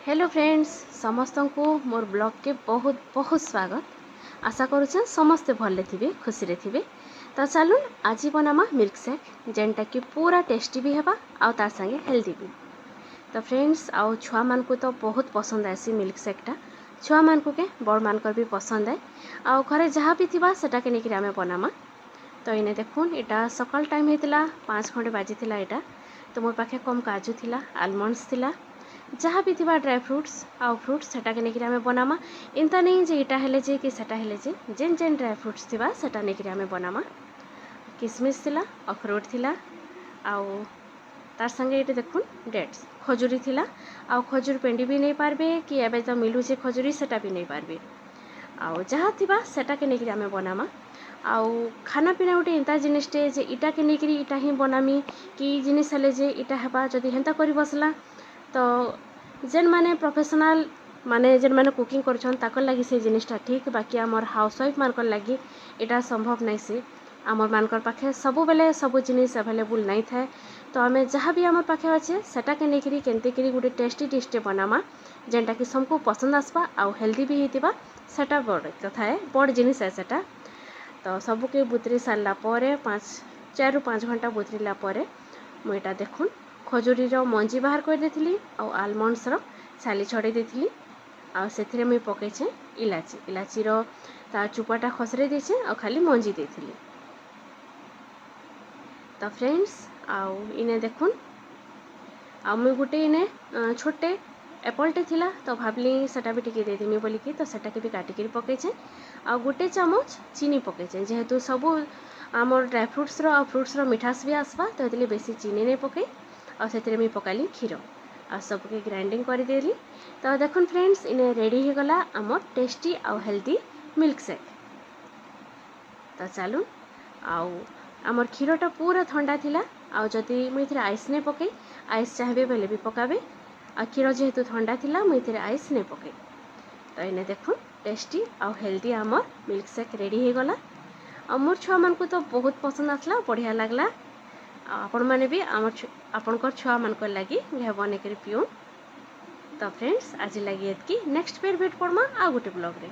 Hello friends समस्त को मोर blog के बहुत बहुत स्वागत। आशा करुचे समस्ते भले थे खुशी रे थे। तो चलून आज बनामा मिल्क शेक जेनटा कि पूरा टेस्टी भी हेबा आउ तार संगे हेल्दी भी। तो फ्रेंड्स आउ छुआ मान को तो बहुत पसंद आसी मिल्क शेकटा। छुआ मान को के बड़ मान भी पसंद आए आउ घरे जहाँ भी थिबा सेटा के लेकिन आमे बनामा। तो इने देखुन इटा सकाल टाइम हेतिला 5 घंटे बाजी थिला इटा। तो मोर पाखे कम काजू थिला आलमंड्स थिला जहाँ भी थिबा ड्राई फ्रुट्स आउ फ्रुट्स सेटा के लेकिन आमे बनामा। इनता नहीं जे इटा हेले जे कि सेटा हेले जे जेन जेन ड्राई फ्रुट्स थिबा सेटा लेकिन आमे बनामा। किसमिस थिला अखरोट थिला आउ तार संगे ये देखुन डेट्स खजूरी थिला आउ खजूर पेंडी भी नहीं पारबे कि एबे तो मिलू जे खजूरी सेटा भी नहीं पारबे आउ जहाँ थिबा सेटा के लेकिन आमे बनामा। आउ खाना पीना गोटे एंता जिनिसटे जे इटा के लेकिन इटा ही बनामी कि जिनिस हेले जे इटा हेबा जदि हेंता करी बसला तो जेन माने प्रोफेशनल माने जेन माने कुकिंग करछन ताकर लागि से जिनिसटा ठीक बाकी आमर हाउसवाइफ मानकर लागि इटा संभव नहीं से आमर मानकर पाखे सब बेले सब जिनिस अवेलेबल नहीं थाए। तो आमे जहाँ भी आमर पाखे अच्छे सेटा के लेकिन केनते करी गोटे टेस्टी डिशटे बनामा जेनटा कि सबको पसंद आसबा आउ हेल्दी भी हेतिबा सेटा बड़ कथा है बड़ जिनिस है सेटा। तो सबके बुतरी सारला परे 4 ରୁ 5 घंटा बुतरीला परे मुईटा देखुन खजूरी मंजी बाहर कर देथिली आउ आलमंड्स रो छाली छड़े देथिली आउ सेथिरे मुई पकेछे इलाची इलाची रो ता चुपाटा खसरे देछे आउ खाली मंजी देथिली। तो फ्रेंड्स आउ इने देखुन आउ मुई गुटे इने छोटे एप्पलटे थिला तो भाबली सेटा भी टिके देदेमी बोलिकी तो सेटा के भी काटिकी पकेछे आउ गुटे चामच चीनी पकेछे जेहेतु सबू आमर ड्राई फ्रुट्स रो फ्रुट्स रो मिठास भी आसबा तो ये बेसी चीनी नहीं पकई और से मुझे पकाली क्षीर आ सबके ग्राइंडिंग कर देली। तो देखुन फ्रेंड्स इने रेडी हो गला आमर टेस्टी आउ हेल्दी मिल्क शेक। तो चलू आउ आमर क्षीरटा पूरा ठंडा थिला आउ जदि मुझे आइस नहीं पकई आइस चाहिए बेले भी पकाबे आ क्षीर जेहेतु ठंडा थिला मुझे आइस नहीं पकई। तो इने देखुन टेस्टी आउ हेल्दी आमर मिल्क शेक रेडी हो गला आ मोर छुआ मान को तो बहुत पसंद आसला बढ़िया लगला। आपण माने भी आपणकर छुआ मान लगी बने कर पियो। तो फ्रेंड्स आज लगी एतकी नेक्स्ट फेर भेट पड़मा आ गोटे ब्लॉग रे।